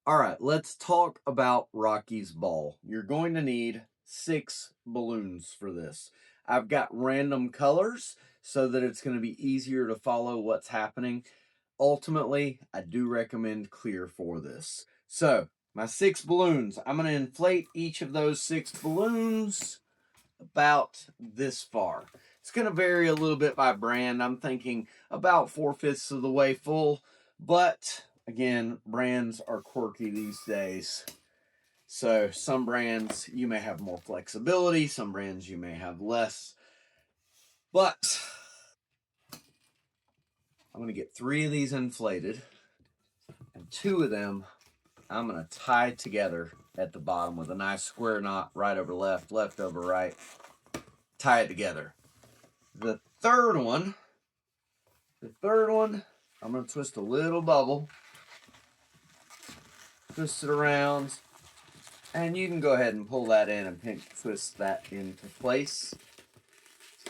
All right, let's talk about Rocky's ball. You're going to need 6 balloons for this. I've got random colors so that it's going to be easier to follow what's happening. Ultimately, I do recommend clear for this. So, my 6 balloons, I'm going to inflate each of those 6 balloons about this far. It's going to vary a little bit by brand. I'm thinking about 4/5 of the way full, but again, brands are quirky these days. So some brands you may have more flexibility, some brands you may have less. But I'm going to get 3 of these inflated, and 2 of them I'm going to tie together at the bottom with a nice square knot, right over left, left over right. Tie it together. The third one, I'm going to twist a little bubble, twist it around, and you can go ahead and pull that in and pinch twist that into place.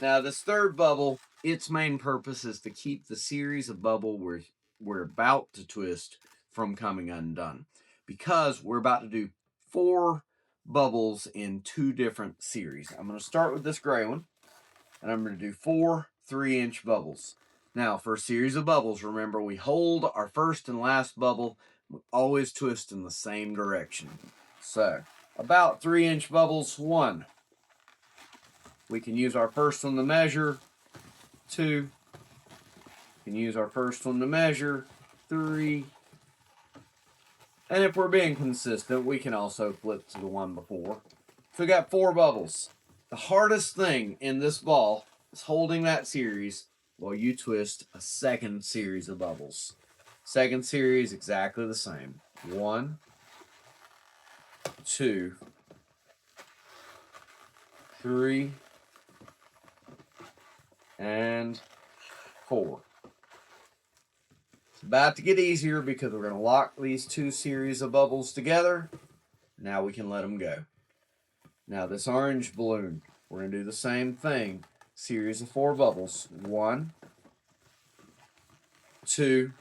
Now, this third bubble, its main purpose is to keep the series of bubble we're about to twist from coming undone, because we're about to do 4 bubbles in 2 different series. I'm going to start with this gray one, and I'm going to do 4 3-inch bubbles. Now, for a series of bubbles, remember we hold our first and last bubble, we always twist in the same direction. So, about 3-inch bubbles, 1. We can use our first one to measure, 2. We can use our first one to measure, 3. And if we're being consistent, we can also flip to the one before. So we got 4 bubbles. The hardest thing in this ball is holding that series while you twist a second series of bubbles. Second series, exactly the same. 1, 2, 3, and 4. It's about to get easier because we're going to lock these 2 series of bubbles together. Now we can let them go. Now this orange balloon, we're going to do the same thing. Series of 4 bubbles. 1, 2,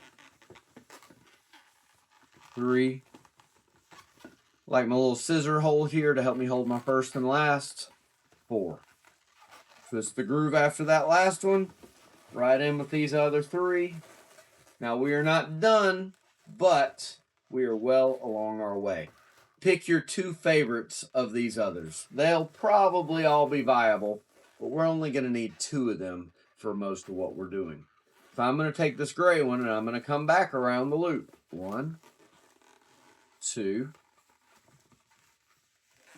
3. Like my little scissor hole here to help me hold my first and last. 4. Twist the groove after that last one. Right in with these other 3. Now we are not done, but we are well along our way. Pick your 2 favorites of these others. They'll probably all be viable, but we're only going to need 2 of them for most of what we're doing. So I'm going to take this gray one and I'm going to come back around the loop. 1, 2,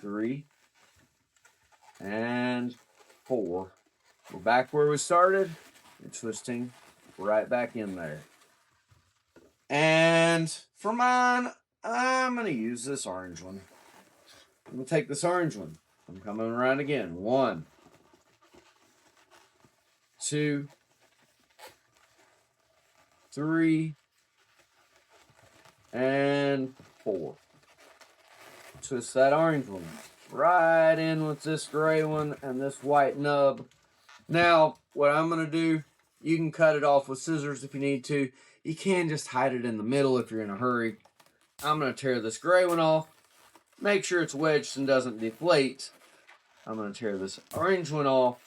3, and 4. We're back where we started and twisting right back in there. And for mine, I'm going to use this orange one. I'm going to take this orange one. I'm coming around again. 1, 2, 3, and 4. Twist that orange one right in with this gray one and this white nub. Now, what I'm going to do, you can cut it off with scissors if you need to. You can just hide it in the middle if you're in a hurry. I'm going to tear this gray one off. Make sure it's wedged and doesn't deflate. I'm going to tear this orange one off.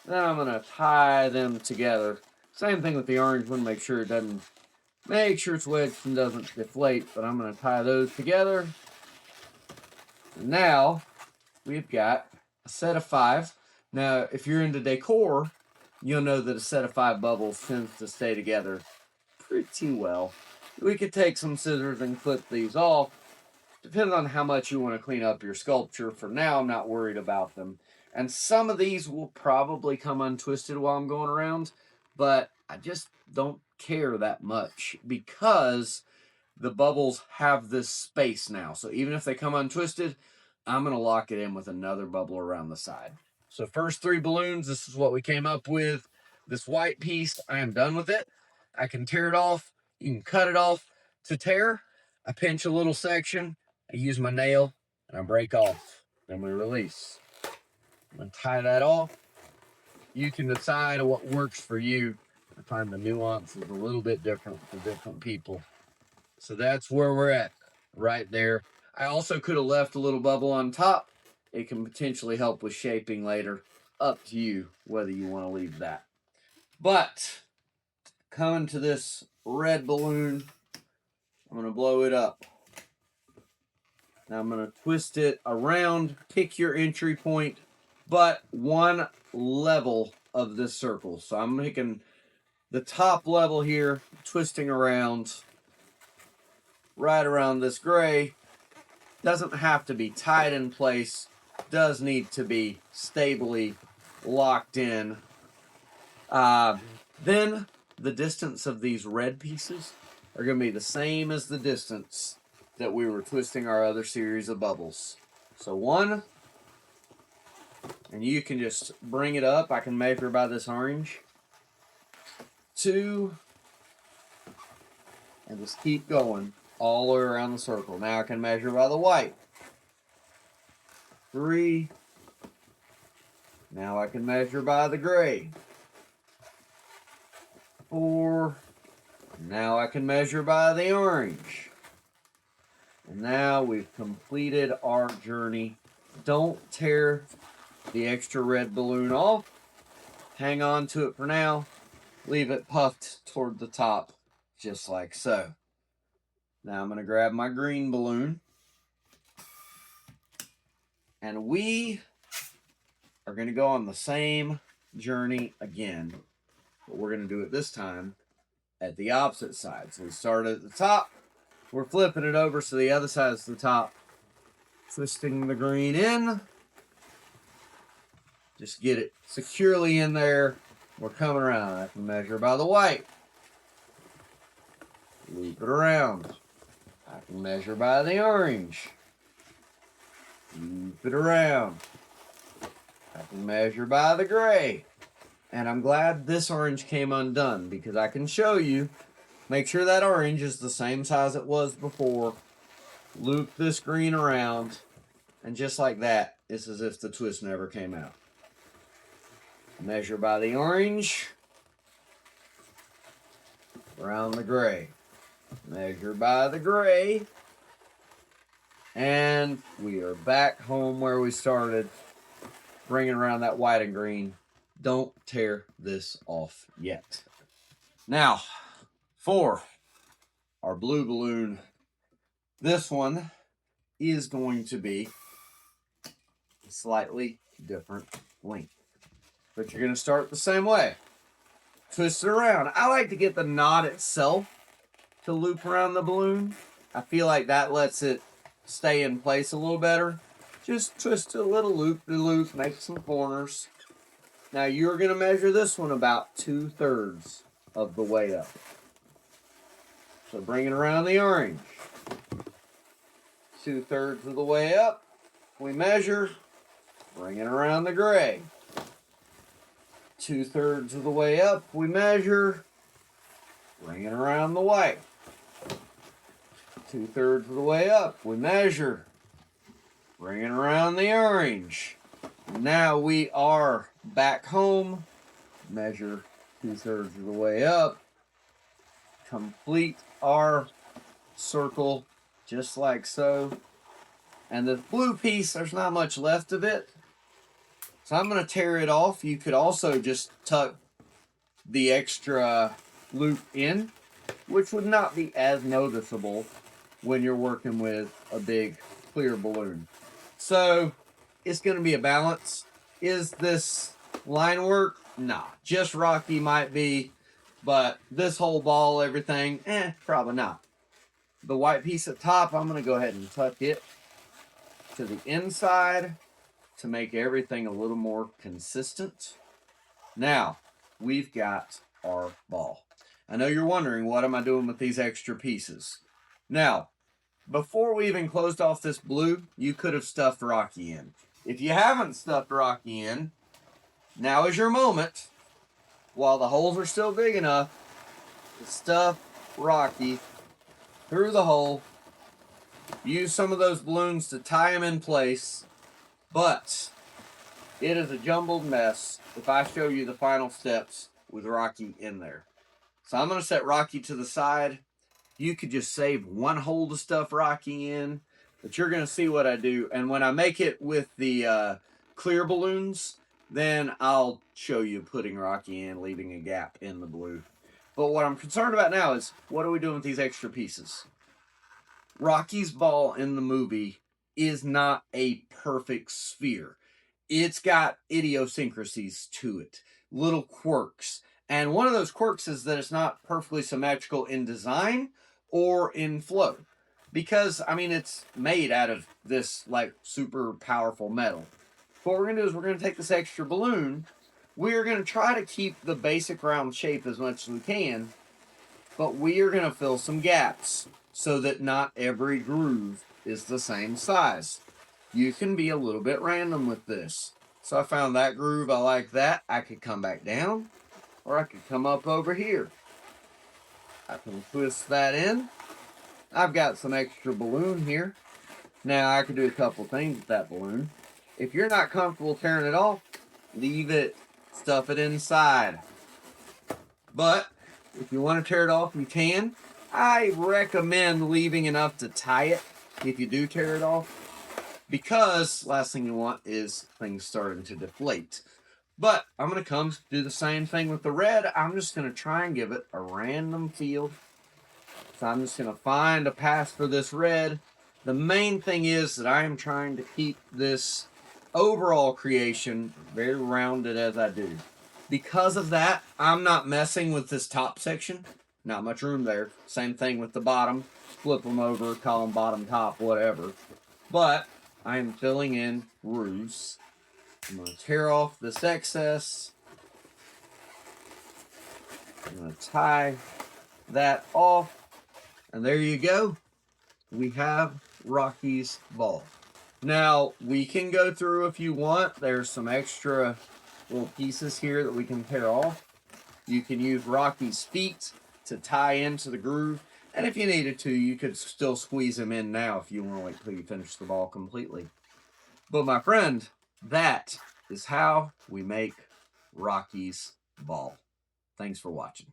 Then I'm going to tie them together. Same thing with the orange one. Make sure it's wedged and doesn't deflate. But I'm going to tie those together. And now we've got a set of 5. Now, if you're into decor, you'll know that a set of 5 bubbles tends to stay together pretty well. We could take some scissors and clip these off, depending on how much you want to clean up your sculpture. For now, I'm not worried about them. And some of these will probably come untwisted while I'm going around, but I just don't care that much because the bubbles have this space now. So even if they come untwisted, I'm going to lock it in with another bubble around the side. So first 3 balloons, this is what we came up with. This white piece, I am done with it. I can tear it off. You can cut it off. To tear, I pinch a little section. I use my nail and I break off. Then we release. I'm going to tie that off. You can decide what works for you. I find the nuance is a little bit different for different people. So that's where we're at. right there. I also could have left a little bubble on top. It can potentially help with shaping later. Up to you whether you want to leave that. But coming to this red balloon, I'm going to blow it up. Now I'm going to twist it around, pick your entry point, but one level of this circle. So I'm making the top level here, twisting around, right around this gray. Doesn't have to be tied in place, does need to be stably locked in. Then the distance of these red pieces are going to be the same as the distance that we were twisting our other series of bubbles. So 1, and you can just bring it up. I can measure by this orange. 2, and just keep going all the way around the circle. Now I can measure by the white. 3, now I can measure by the gray. 4, now I can measure by the orange. And now we've completed our journey. Don't tear the extra red balloon off. Hang on to it for now. Leave it puffed toward the top, just like so. Now I'm going to grab my green balloon. And we are going to go on the same journey again. But we're going to do it this time at the opposite side. So we start at the top. We're flipping it over so the other side is the top. Twisting the green in. Just get it securely in there. We're coming around. I can measure by the white. Loop it around. I can measure by the orange. Loop it around. I can measure by the gray. And I'm glad this orange came undone because I can show you. Make sure that orange is the same size it was before. Loop this green around. And just like that, it's as if the twist never came out. Measure by the orange. Around the gray. Measure by the gray. And we are back home where we started. Bringing around that white and green. Don't tear this off yet. Now, for our blue balloon, this one is going to be a slightly different length. But you're going to start the same way. Twist it around. I like to get the knot itself to loop around the balloon. I feel like that lets it stay in place a little better. Just twist a little loop-de-loop, make some corners. Now you're going to measure this one about 2/3 of the way up. So bring it around the orange. 2/3 of the way up. We measure. Bring it around the gray. 2/3 of the way up. We measure. Bring it around the white. 2/3 of the way up. We measure. Bring it around the orange. Now we are back home. Measure 2/3 of the way up. Complete our circle just like so. And the blue piece, there's not much left of it. So I'm going to tear it off. You could also just tuck the extra loop in, which would not be as noticeable when you're working with a big clear balloon. So it's going to be a balance. Is this line work? Nah, just Rocky might be, but this whole ball, everything, probably not. The white piece at top, I'm going to go ahead and tuck it to the inside to make everything a little more consistent. Now, we've got our ball. I know you're wondering, what am I doing with these extra pieces? Now, before we even closed off this blue, you could have stuffed Rocky in. If you haven't stuffed Rocky in, now is your moment, while the holes are still big enough, to stuff Rocky through the hole. Use some of those balloons to tie him in place, but it is a jumbled mess if I show you the final steps with Rocky in there. So I'm going to set Rocky to the side. you could just save one hole to stuff Rocky in. But you're going to see what I do. And when I make it with the clear balloons, then I'll show you putting Rocky in, leaving a gap in the blue. But what I'm concerned about now is, what are we doing with these extra pieces? Rocky's ball in the movie is not a perfect sphere. It's got idiosyncrasies to it, little quirks. And one of those quirks is that it's not perfectly symmetrical in design or in flow. Because, I mean, it's made out of this, like, super powerful metal. What we're going to do is we're going to take this extra balloon. We're going to try to keep the basic round shape as much as we can. But we are going to fill some gaps so that not every groove is the same size. You can be a little bit random with this. So I found that groove, I like that. I could come back down, or I could come up over here. I can twist that in. I've got some extra balloon here. Now I could do a couple things with that balloon. If you're not comfortable tearing it off, leave it, stuff it inside. But if you want to tear it off, you can. I recommend leaving enough to tie it if you do tear it off, because last thing you want is things starting to deflate. But I'm going to come do the same thing with the red. I'm just going to try and give it a random feel. So I'm just going to find a path for this red. The main thing is that I am trying to keep this overall creation very rounded as I do. Because of that, I'm not messing with this top section. Not much room there. Same thing with the bottom. Flip them over, call them bottom, top, whatever. But I am filling in grooves. I'm going to tear off this excess. I'm going to tie that off. And there you go. We have Rocky's ball. Now, we can go through if you want. There's some extra little pieces here that we can tear off. You can use Rocky's feet to tie into the groove. And if you needed to, you could still squeeze them in now if you want to wait till you finish the ball completely. But my friend, that is how we make Rocky's ball. Thanks for watching.